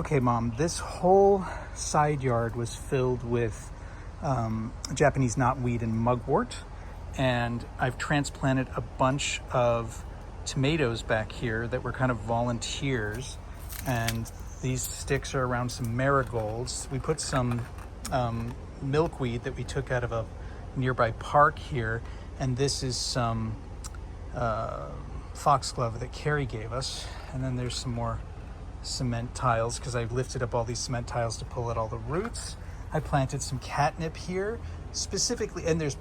Okay, Mom, this whole side yard was filled with Japanese knotweed and mugwort, and I've transplanted a bunch of tomatoes back here that were kind of volunteers, and these sticks are around some marigolds. We put some milkweed that we took out of a nearby park here, and this is some foxglove that Carrie gave us, and then there's some more cement tiles because I lifted up all these cement tiles to pull out all the roots. I planted some catnip here specifically, and there's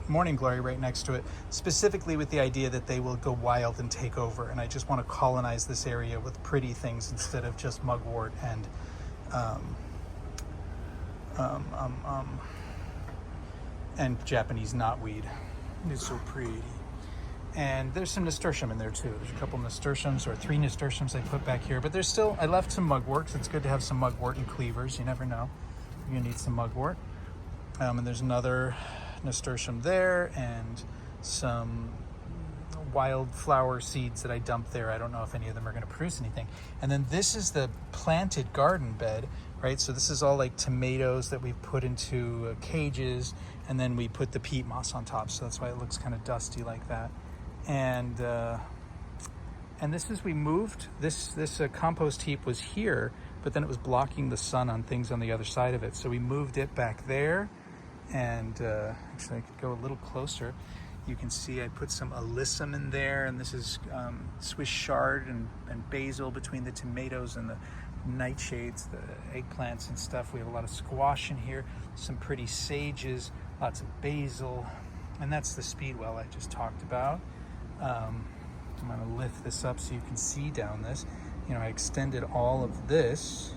morning glory right next to it, specifically with the idea that they will go wild and take over, and I just want to colonize this area with pretty things instead of just mugwort and Japanese knotweed. It's so pretty. And there's some nasturtium in there too. There's a couple nasturtiums, or 3 nasturtiums I put back here. But there's still, I left some mugwort. It's good to have some mugwort and cleavers. You never know. You're gonna need some mugwort. And there's another nasturtium there, and some wildflower seeds that I dumped there. I don't know if any of them are gonna produce anything. And then this is the planted garden bed, right? So this is all like tomatoes that we've put into cages, and then we put the peat moss on top. So that's why it looks kind of dusty like that. And this is, we moved this compost heap was here, but then it was blocking the sun on things on the other side of it, so we moved it back there. And actually I could go a little closer. You can see I put some alyssum in there, and this is Swiss chard and basil between the tomatoes and the nightshades, the eggplants and stuff. We have a lot of squash in here, some pretty sages, lots of basil, and that's the speedwell I just talked about. I'm going to lift this up so you can see down this. You know, I extended all of this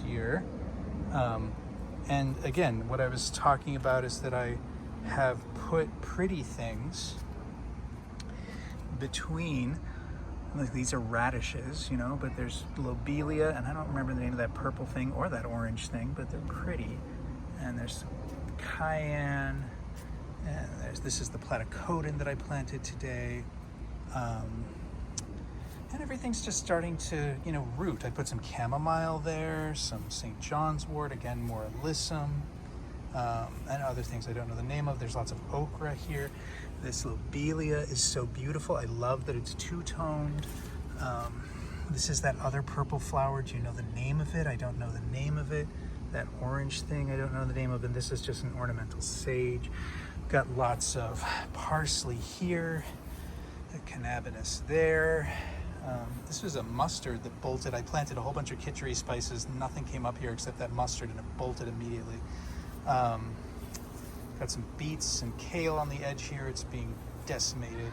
year. And again, what I was talking about is that I have put pretty things between, like these are radishes, you know, but there's lobelia, and I don't remember the name of that purple thing or that orange thing, but they're pretty. And there's cayenne. And this is the platycodon that I planted today. And everything's just starting to, you know, root. I put some chamomile there, some St. John's wort, again, more alyssum, and other things I don't know the name of. There's lots of okra here. This lobelia is so beautiful. I love that it's two-toned. This is that other purple flower. Do you know the name of it? I don't know the name of it. That orange thing, I don't know the name of it. And this is just an ornamental sage. Got lots of parsley here, a cannabis there. This was a mustard that bolted. I planted a whole bunch of kitchery spices. Nothing came up here except that mustard, and it bolted immediately. Got some beets and kale on the edge here. It's being decimated.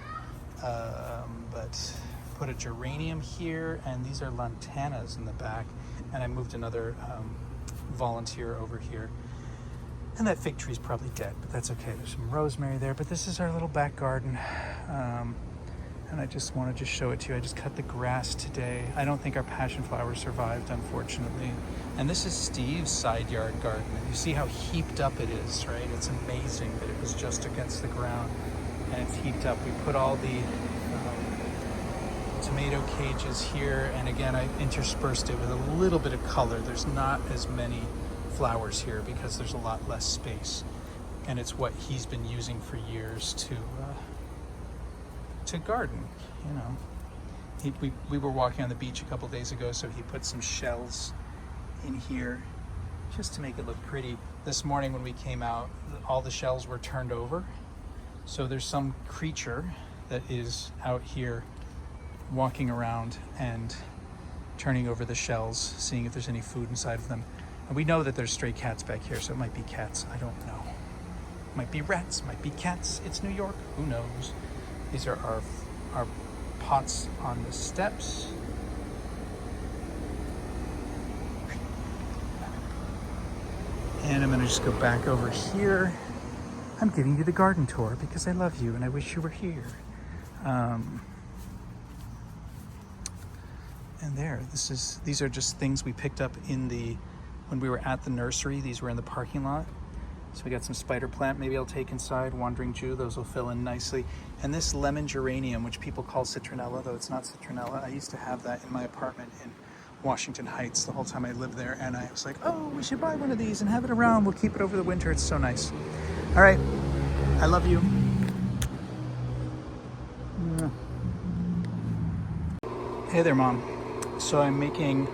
But put a geranium here, and these are lantanas in the back. And I moved another volunteer over here. And that fig tree is probably dead, but that's okay. There's some rosemary there, but this is our little back garden. And I just wanted to show it to you. I just cut the grass today. I don't think our passion flower survived, unfortunately. And this is Steve's side yard garden. And you see how heaped up it is, right? It's amazing that it was just against the ground and it's heaped up. We put all the tomato cages here, and again, I interspersed it with a little bit of color. There's not as many flowers here because there's a lot less space, and it's what he's been using for years to garden. You know, we were walking on the beach a couple days ago, so he put some shells in here just to make it look pretty. This morning when we came out, all the shells were turned over, so there's some creature that is out here walking around and turning over the shells, seeing if there's any food inside of them. And we know that there's stray cats back here, so it might be cats. I don't know. Might be rats, might be cats. It's New York. Who knows? These are our pots on the steps. And I'm going to just go back over here. I'm giving you the garden tour because I love you and I wish you were here. And there, these are just things we picked up when we were at the nursery. These were in the parking lot. So we got some spider plant, maybe I'll take inside, wandering Jew, those will fill in nicely. And this lemon geranium, which people call citronella, though it's not citronella. I used to have that in my apartment in Washington Heights the whole time I lived there, and I was like, oh, we should buy one of these and have it around. We'll keep it over the winter. It's so nice. All right. I love you. Hey there, Mom. So I'm making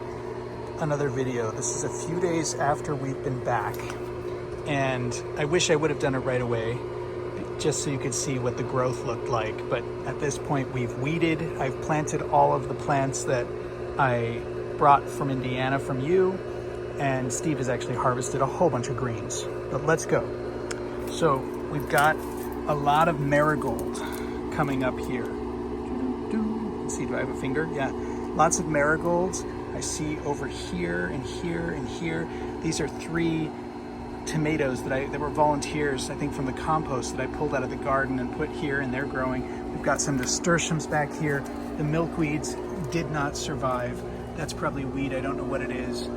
another video. This is a few days after we've been back, and I wish I would have done it right away, just so you could see what the growth looked like. But at this point, we've weeded. I've planted all of the plants that I brought from Indiana from you, and Steve has actually harvested a whole bunch of greens. But let's go. So we've got a lot of marigold coming up here. Let's see, do I have a finger? Yeah, lots of marigolds. I see over here and here and here. These are 3 tomatoes that were volunteers, I think, from the compost that I pulled out of the garden and put here, and they're growing. We've got some nasturtiums back here. The milkweeds did not survive. That's probably weed, I don't know what it is.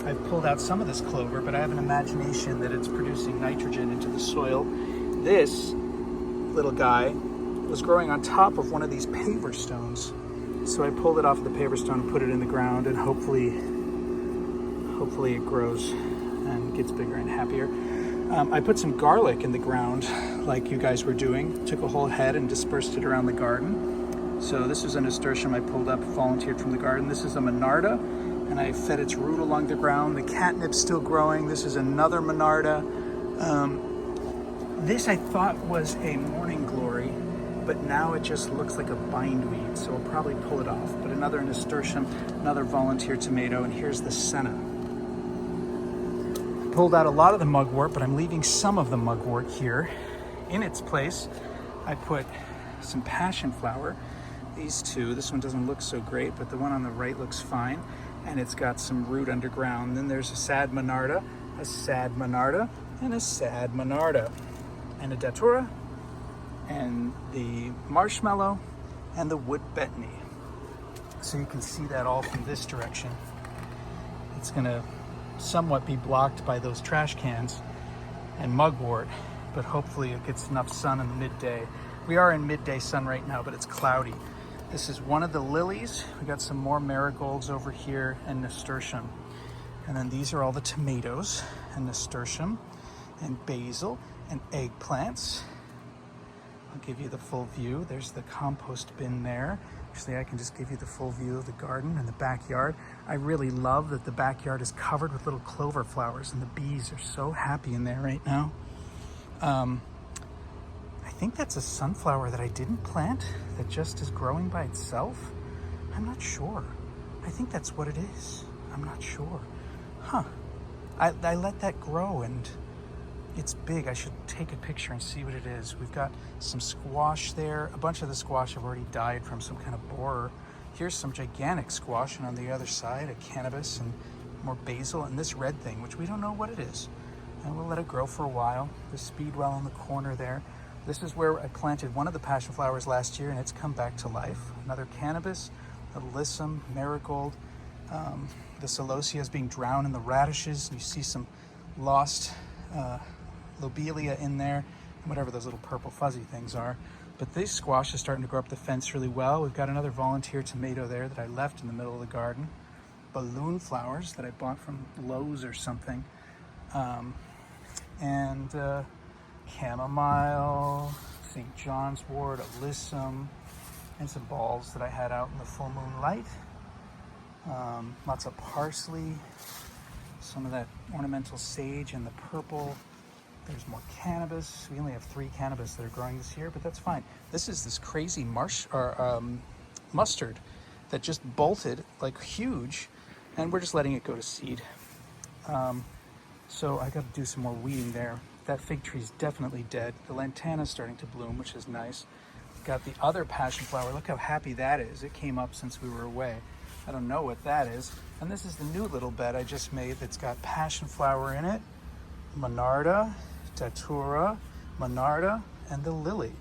I've pulled out some of this clover, but I have an imagination that it's producing nitrogen into the soil. This little guy was growing on top of one of these paver stones. So I pulled it off of the paver stone and put it in the ground, and hopefully it grows and gets bigger and happier. I put some garlic in the ground like you guys were doing. Took a whole head and dispersed it around the garden. So this is a nasturtium I pulled up, volunteered from the garden. This is a monarda, and I fed its root along the ground. The catnip's still growing. This is another monarda. This I thought was a morning glory, but now it just looks like a bindweed, so I'll probably pull it off. But another nasturtium, another volunteer tomato, and here's the senna. I pulled out a lot of the mugwort, but I'm leaving some of the mugwort here. In its place, I put some passion flower. These 2, this one doesn't look so great, but the one on the right looks fine, and it's got some root underground. Then there's a sad monarda, a sad monarda, and a sad monarda, and a datura, and the marshmallow, and the wood betony. So you can see that all from this direction. It's gonna somewhat be blocked by those trash cans and mugwort, but hopefully it gets enough sun in the midday. We are in midday sun right now, but it's cloudy. This is one of the lilies. We got some more marigolds over here and nasturtium. And then these are all the tomatoes and nasturtium and basil and eggplants. I'll give you the full view. There's the compost bin there. Actually, I can just give you the full view of the garden and the backyard. I really love that the backyard is covered with little clover flowers, and the bees are so happy in there right now. I think that's a sunflower that I didn't plant, that just is growing by itself. I'm not sure. I think that's what it is. I'm not sure. Huh. I let that grow, and it's big. I should take a picture and see what it is. We've got some squash there. A bunch of the squash have already died from some kind of borer. Here's some gigantic squash, and on the other side, a cannabis and more basil, and this red thing, which we don't know what it is. And we'll let it grow for a while. The speedwell in the corner there. This is where I planted one of the passion flowers last year, and it's come back to life. Another cannabis, a alyssum, marigold. The celosia is being drowned in the radishes. You see some lost lobelia in there, and whatever those little purple fuzzy things are. But this squash is starting to grow up the fence really well. We've got another volunteer tomato there that I left in the middle of the garden. Balloon flowers that I bought from Lowe's or something. And chamomile, St. John's wort, alyssum, and some balls that I had out in the full moonlight. Lots of parsley, some of that ornamental sage and the purple. There's more cannabis. We only have 3 cannabis that are growing this year, but that's fine. This is this crazy mustard that just bolted like huge, and we're just letting it go to seed. So I got to do some more weeding there. That fig tree is definitely dead. The lantana's starting to bloom, which is nice. Got the other passion flower. Look how happy that is. It came up since we were away. I don't know what that is. And this is the new little bed I just made that's got passion flower in it, monarda, datura, monarda, and the lily.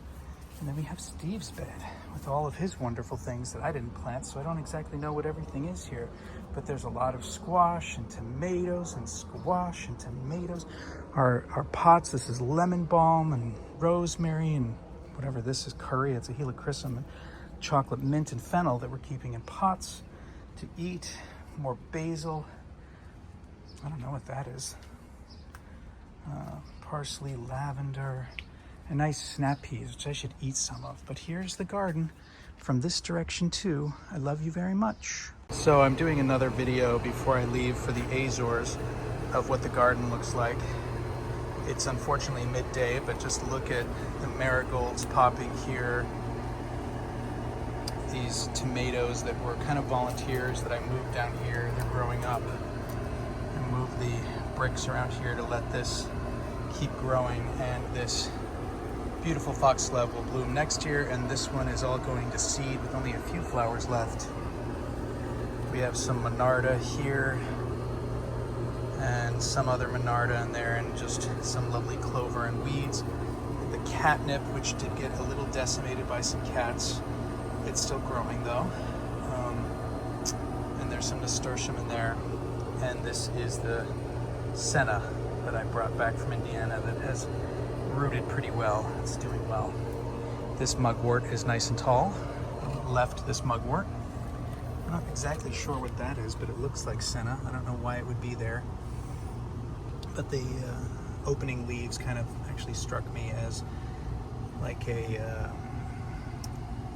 And then we have Steve's bed with all of his wonderful things that I didn't plant, so I don't exactly know what everything is here. But there's a lot of squash and tomatoes and squash and tomatoes. Our pots, this is lemon balm and rosemary and whatever this is, curry, it's a helichrysum, and chocolate mint and fennel that we're keeping in pots. to eat. More basil. I don't know what that is. Parsley, lavender, and nice snap peas, which I should eat some of. But here's the garden from this direction too. I love you very much. So I'm doing another video before I leave for the Azores of what the garden looks like. It's unfortunately midday, but just look at the marigolds popping here. These tomatoes that were kind of volunteers that I moved down here, they're growing up. I moved the bricks around here to let this keep growing, and this beautiful foxglove will bloom next year, and this one is all going to seed with only a few flowers left. We have some monarda here and some other monarda in there, and just some lovely clover and weeds. The catnip, which did get a little decimated by some cats, it's still growing though. And there's some nasturtium in there, and this is the senna that I brought back from Indiana that has rooted pretty well. It's doing well. This mugwort is nice and tall. Left this mugwort. I'm not exactly sure what that is, but it looks like senna. I don't know why it would be there. But the opening leaves kind of actually struck me as like a,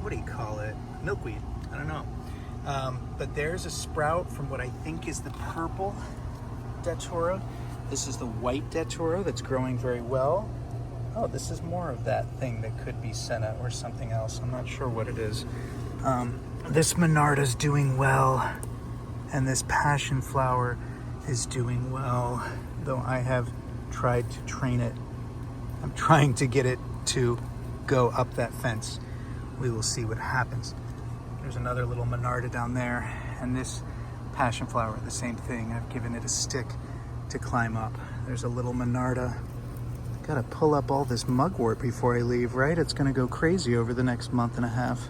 what do you call it? Milkweed. I don't know. But there's a sprout from what I think is the purple datura. This is the white datura that's growing very well. Oh, this is more of that thing that could be senna or something else. I'm not sure what it is. This monarda's doing well, and this passion flower is doing well, though I have tried to train it. I'm trying to get it to go up that fence. We will see what happens. There's another little monarda down there, and this passion flower, the same thing. I've given it a stick to climb up. There's a little monarda. Gotta pull up all this mugwort before I leave, right? It's gonna go crazy over the next month and a half.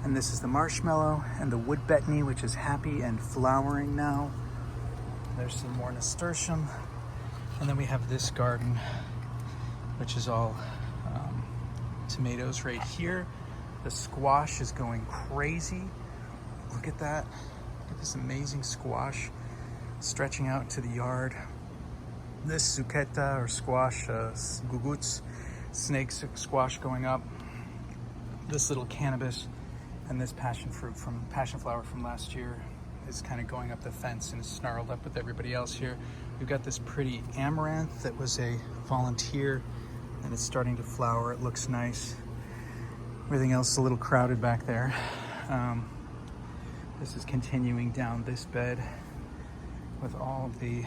And this is the marshmallow and the wood betony, which is happy and flowering now. There's some more nasturtium. And then we have this garden, which is all tomatoes right here. The squash is going crazy. Look at that. Look at this amazing squash stretching out to the yard. This zucchetta or squash, guguts, snake squash going up. This little cannabis and this passion flower from last year is kind of going up the fence and is snarled up with everybody else here. We've got this pretty amaranth that was a volunteer, and it's starting to flower. It looks nice. Everything else is a little crowded back there. This is continuing down this bed with all the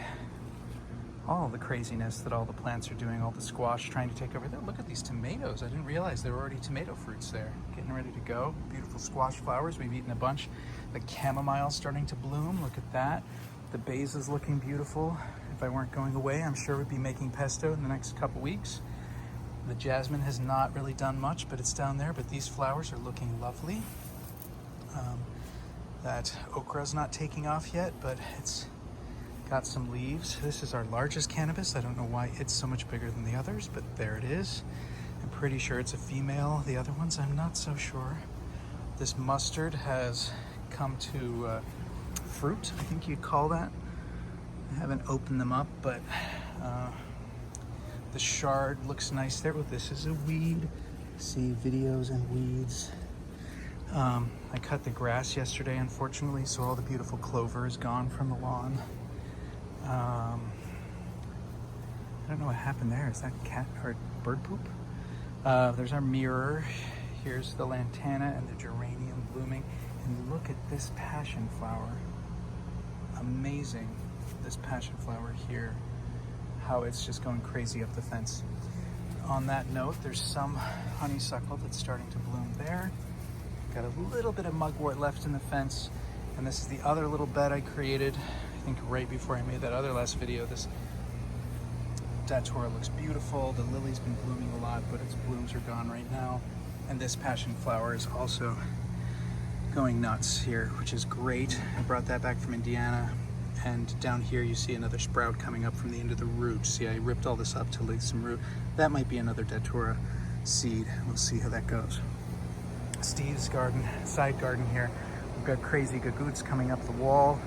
craziness that all the plants are doing, all the squash trying to take over. Look at these tomatoes. I didn't realize there were already tomato fruits there. Getting ready to go. Beautiful squash flowers. We've eaten a bunch. The chamomile's starting to bloom. Look at that. The basil's looking beautiful. If I weren't going away, I'm sure we'd be making pesto in the next couple weeks. The jasmine has not really done much, but it's down there. But these flowers are looking lovely. That okra's not taking off yet, but it's got some leaves. This is our largest cannabis. I don't know why it's so much bigger than the others, but there it is. I'm pretty sure it's a female. The other ones, I'm not so sure. This mustard has come to fruit, I think you'd call that. I haven't opened them up, but the chard looks nice there. Oh, this is a weed. See videos and weeds. I cut the grass yesterday, unfortunately, so all the beautiful clover is gone from the lawn. I don't know what happened there. Is that cat or bird poop? There's our mirror. Here's the lantana and the geranium blooming. And look at this passion flower. Amazing, this passion flower here. How it's just going crazy up the fence. On that note, there's some honeysuckle that's starting to bloom there. Got a little bit of mugwort left in the fence. And this is the other little bed I created, I think right before I made that other last video. This datura looks beautiful. The lily's been blooming a lot, but its blooms are gone right now. And this passion flower is also going nuts here, which is great. I brought that back from Indiana. And down here you see another sprout coming up from the end of the root. See, I ripped all this up to leave some root. That might be another datura seed. We'll see how that goes. Steve's garden, side garden here. We've got crazy gagoots coming up the wall.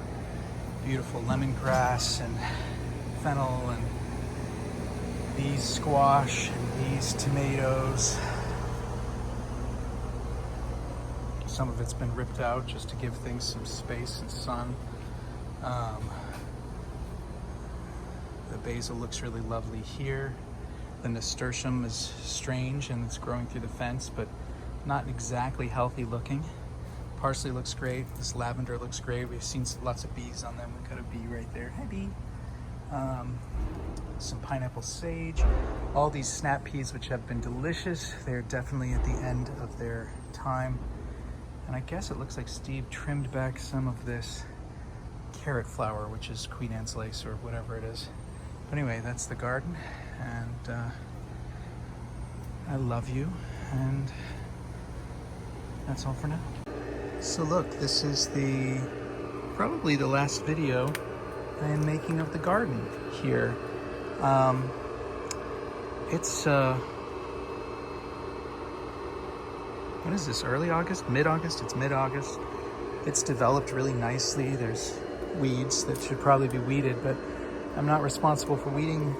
Beautiful lemongrass and fennel and these squash and these tomatoes. Some of it's been ripped out just to give things some space and sun. The basil looks really lovely here. The nasturtium is strange and it's growing through the fence, but not exactly healthy looking. Parsley looks great. This lavender looks great. We've seen lots of bees on them. We got a bee right there. Hi, bee. Some pineapple sage. All these snap peas, which have been delicious. They're definitely at the end of their time. And I guess it looks like Steve trimmed back some of this carrot flower, which is Queen Anne's lace or whatever it is. But anyway, that's the garden. And I love you. And that's all for now. So look, this is probably the last video I am making of the garden here. It's what is this, early August? Mid-August? It's mid-August. It's developed really nicely. There's weeds that should probably be weeded, but I'm not responsible for weeding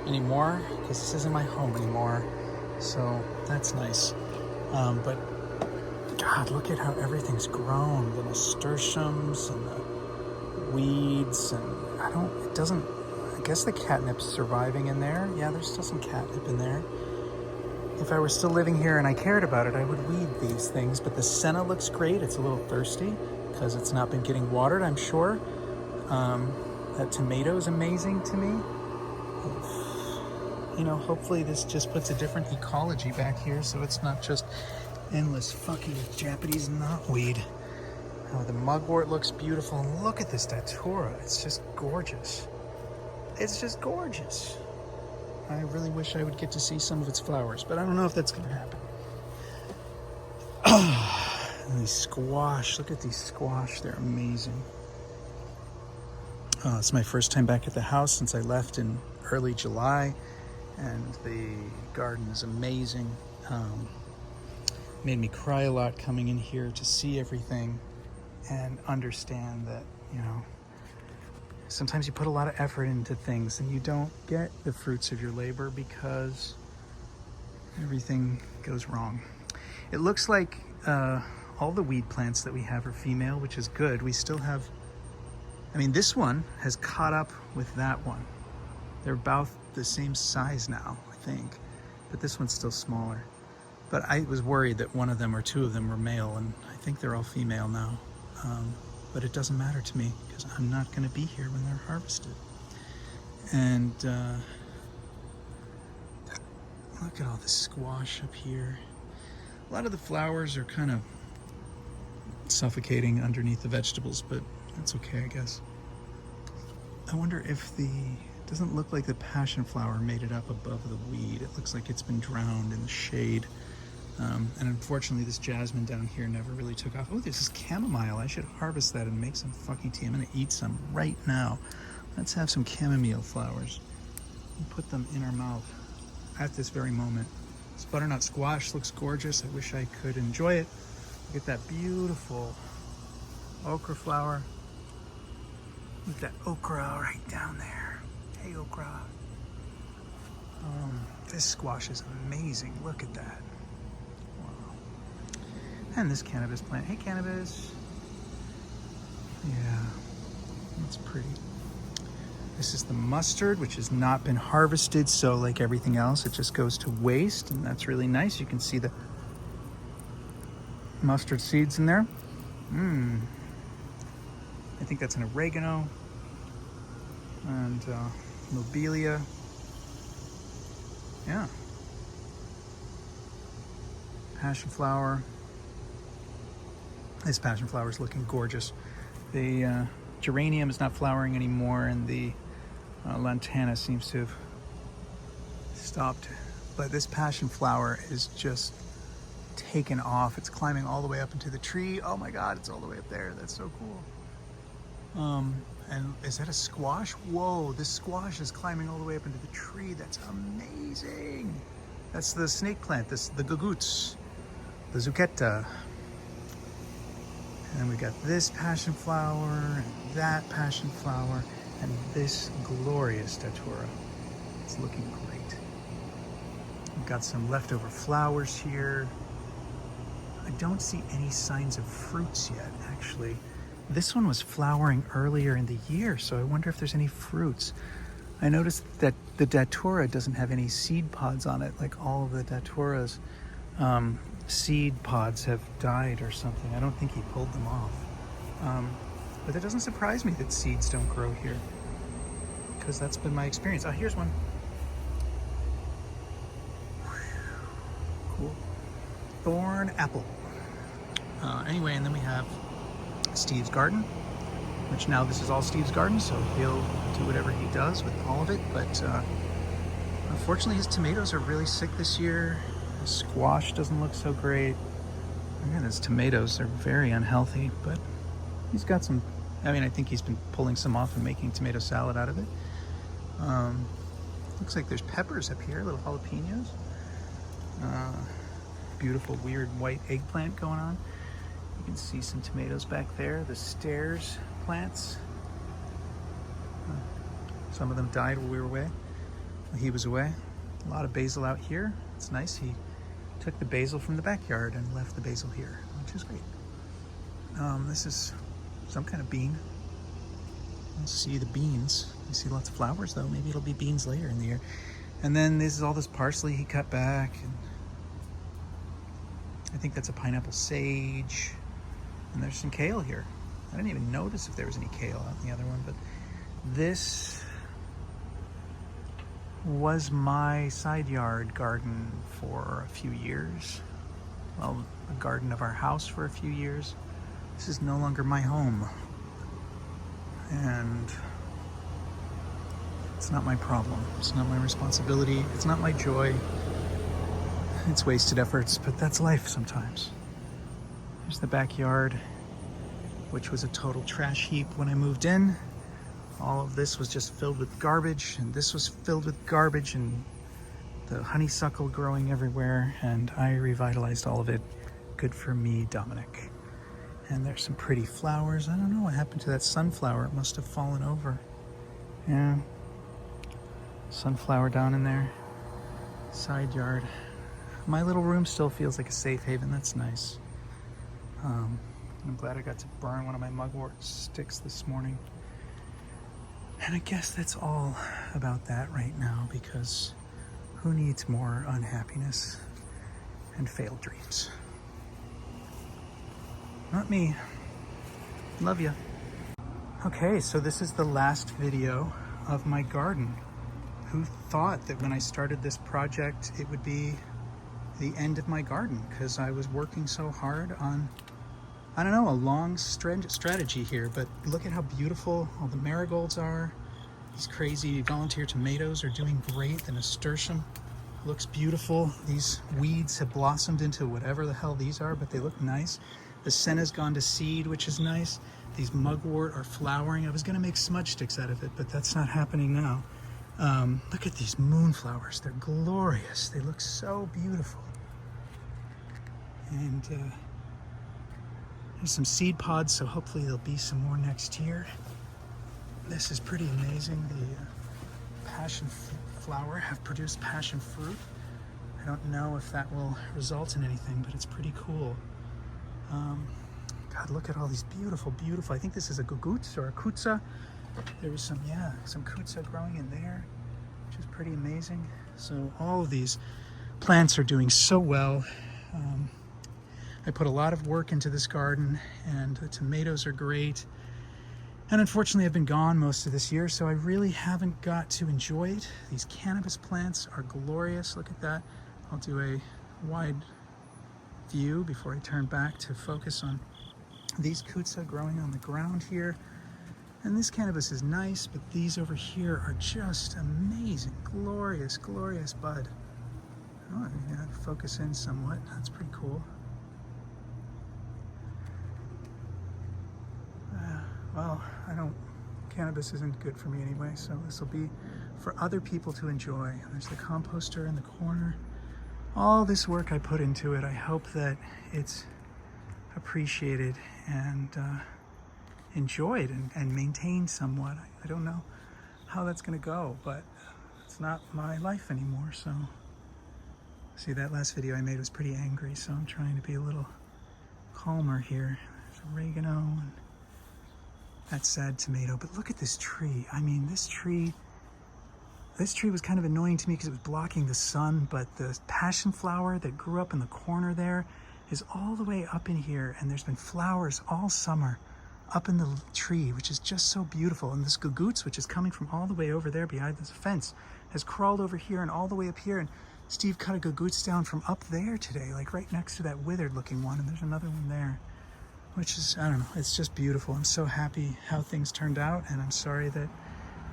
anymore because this isn't my home anymore. So that's nice. But God, look at how everything's grown. The nasturtiums and the weeds, and I guess the catnip's surviving in there. Yeah, there's still some catnip in there. If I were still living here and I cared about it, I would weed these things. But the senna looks great. It's a little thirsty because it's not been getting watered, I'm sure. That tomato is amazing to me. You know, hopefully this just puts a different ecology back here so it's not just endless fucking Japanese knotweed. Oh, the mugwort looks beautiful. And look at this datura. It's just gorgeous. It's just gorgeous. I really wish I would get to see some of its flowers, but I don't know if that's going to happen. And these squash. Look at these squash. They're amazing. It's my first time back at the house since I left in early July, and the garden is amazing. Made me cry a lot coming in here to see everything and understand that, you know, sometimes you put a lot of effort into things and you don't get the fruits of your labor because everything goes wrong. It looks like all the weed plants that we have are female, which is good. We still have, I mean, this one has caught up with that one. They're about the same size now, I think, but this one's still smaller. But I was worried that one of them or two of them were male, and I think they're all female now. But it doesn't matter to me because I'm not going to be here when they're harvested. And look at all the squash up here. A lot of the flowers are kind of suffocating underneath the vegetables, but that's okay, I guess. I wonder if it doesn't look like the passion flower made it up above the weed. It looks like it's been drowned in the shade. And unfortunately, this jasmine down here never really took off. Oh, this is chamomile. I should harvest that and make some fucking tea. I'm gonna eat some right now. Let's have some chamomile flowers and put them in our mouth at this very moment. This butternut squash looks gorgeous. I wish I could enjoy it. Look at that beautiful okra flower. Look at that okra right down there. Hey, okra. This squash is amazing. Look at that. And this cannabis plant. Hey, cannabis. Yeah, that's pretty. This is the mustard, which has not been harvested, so like everything else, it just goes to waste, and that's really nice. You can see the mustard seeds in there. I think that's an oregano and lobelia. Yeah. Passion flower. This passion flower is looking gorgeous. The geranium is not flowering anymore, and the lantana seems to have stopped. But this passion flower is just taken off. It's climbing all the way up into the tree. Oh my God, it's all the way up there. That's so cool. And is that a squash? Whoa, this squash is climbing all the way up into the tree. That's amazing. That's the snake plant, the gagoots. the zucchetta. And then we got this passion flower, and that passion flower, and this glorious datura. It's looking great. We've got some leftover flowers here. I don't see any signs of fruits yet, actually. This one was flowering earlier in the year, so I wonder if there's any fruits. I noticed that the datura doesn't have any seed pods on it, like all of the datura's seed pods have died or something. I don't think he pulled them off. But it doesn't surprise me that seeds don't grow here, because that's been my experience. Oh, here's one. Cool. Thorn apple. Anyway, and then we have Steve's garden, which now this is all Steve's garden, so he'll do whatever he does with all of it. But unfortunately, his tomatoes are really sick this year. His squash doesn't look so great. Again, his tomatoes are very unhealthy, but he's got some. I mean, I think he's been pulling some off and making tomato salad out of it. Looks like there's peppers up here, little jalapenos. Beautiful, weird white eggplant going on. You can see some tomatoes back there. The stairs plants. Some of them died while we were away. While he was away. A lot of basil out here. It's nice. He took the basil from the backyard and left the basil here, which is great. This is some kind of bean. Let's see the beans. You see lots of flowers though. Maybe it'll be beans later in the year. And then this is all this parsley he cut back. And I think that's a pineapple sage. And there's some kale here. I didn't even notice if there was any kale out in the other one, but this was my side yard garden for a few years. Well, the garden of our house for a few years. This is no longer my home. And it's not my problem. It's not my responsibility. It's not my joy. It's wasted efforts, but that's life sometimes. Here's the backyard, which was a total trash heap when I moved in. All of this was just filled with garbage, and this was filled with garbage, and the honeysuckle growing everywhere, and I revitalized all of it. Good for me, Dominic. And there's some pretty flowers. I don't know what happened to that sunflower. It must have fallen over. Yeah. Sunflower down in there. Side yard. My little room still feels like a safe haven. That's nice. I'm glad I got to burn one of my mugwort sticks this morning. And I guess that's all about that right now, because who needs more unhappiness and failed dreams? Not me. Love ya. Okay, so this is the last video of my garden. Who thought that when I started this project it would be the end of my garden, because I was working so hard on, I don't know, a long strategy here. But look at how beautiful all the marigolds are. These crazy volunteer tomatoes are doing great. The nasturtium looks beautiful. These weeds have blossomed into whatever the hell these are, but they look nice. The senna's gone to seed, which is nice. These mugwort are flowering. I was gonna make smudge sticks out of it, but that's not happening now. Look at these moonflowers. They're glorious. They look so beautiful. And there's some seed pods, so hopefully there'll be some more next year. This is pretty amazing. The passion flower have produced passion fruit. I don't know if that will result in anything, but it's pretty cool. God, look at all these beautiful, I think this is a guguts or a kutsa. There was some kutsa growing in there, which is pretty amazing. So all of these plants are doing so well. I put a lot of work into this garden, and the tomatoes are great. And unfortunately, I've been gone most of this year, so I really haven't got to enjoy it. These cannabis plants are glorious. Look at that. I'll do a wide view before I turn back to focus on these kutsa growing on the ground here. And this cannabis is nice, but these over here are just amazing. Glorious, glorious bud. Oh, yeah, focus in somewhat. That's pretty cool. Well, cannabis isn't good for me anyway, so this will be for other people to enjoy. There's the composter in the corner. all this work I put into it, I hope that it's appreciated and enjoyed and maintained somewhat. I don't know how that's going to go, but it's not my life anymore. So see, that last video I made was pretty angry, so I'm trying to be a little calmer here. There's oregano and that sad tomato, but look at this tree. I mean, this tree was kind of annoying to me because it was blocking the sun, but the passion flower that grew up in the corner there is all the way up in here, and there's been flowers all summer up in the tree, which is just so beautiful. And this gagoots, which is coming from all the way over there behind this fence, has crawled over here and all the way up here. And Steve cut a gagoots down from up there today, like right next to that withered looking one, and there's another one there, which is, I don't know, it's just beautiful. I'm so happy how things turned out, and I'm sorry that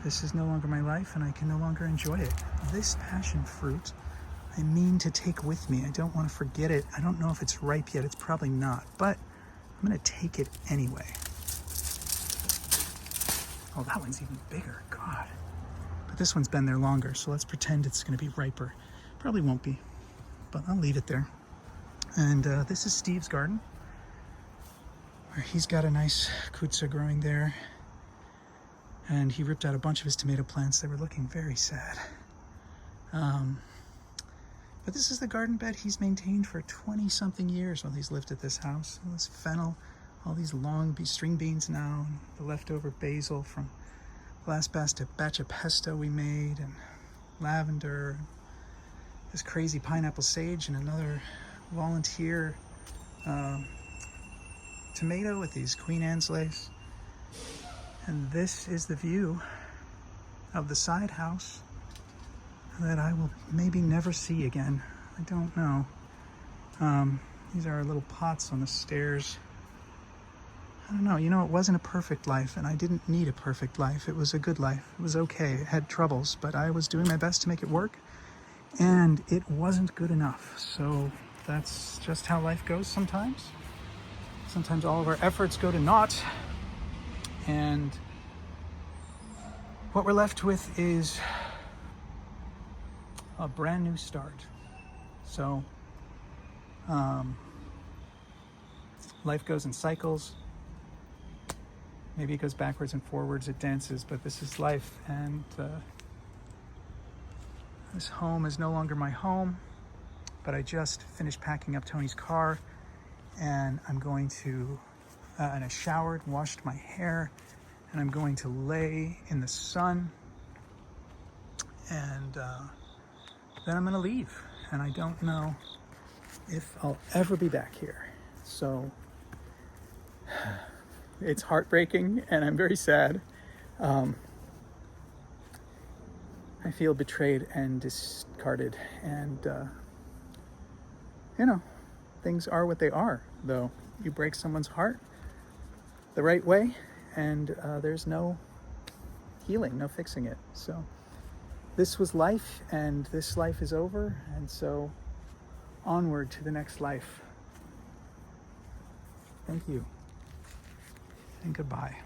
this is no longer my life and I can no longer enjoy it. This passion fruit, I mean to take with me. I don't want to forget it. I don't know if it's ripe yet. It's probably not, but I'm going to take it anyway. Oh, that one's even bigger. God. But this one's been there longer, so let's pretend it's going to be riper. Probably won't be, but I'll leave it there. And this is Steve's garden, where he's got a nice kutsa growing there. And he ripped out a bunch of his tomato plants. They were looking very sad. But this is the garden bed he's maintained for 20-something years while he's lived at this house. All this fennel, all these long string beans now, and the leftover basil from last batch of pesto we made, and lavender, this crazy pineapple sage, and another volunteer tomato with these Queen Anne's lace. And this is the view of the side house that I will maybe never see again. I don't know. These are our little pots on the stairs. I don't know. You know, it wasn't a perfect life, and I didn't need a perfect life. It was a good life. It was okay. It had troubles, but I was doing my best to make it work, and it wasn't good enough. So that's just how life goes sometimes. Sometimes all of our efforts go to naught, and what we're left with is a brand new start. So life goes in cycles. Maybe it goes backwards and forwards, it dances, but this is life. And this home is no longer my home, but I just finished packing up Tony's car, and I'm going to, and I showered, washed my hair, and I'm going to lay in the sun, and then I'm going to leave. And I don't know if I'll ever be back here. So it's heartbreaking, and I'm very sad. I feel betrayed and discarded, and you know, things are what they are, though. You break someone's heart the right way, and there's no healing, no fixing it. So this was life, and this life is over, and so onward to the next life. Thank you, and goodbye.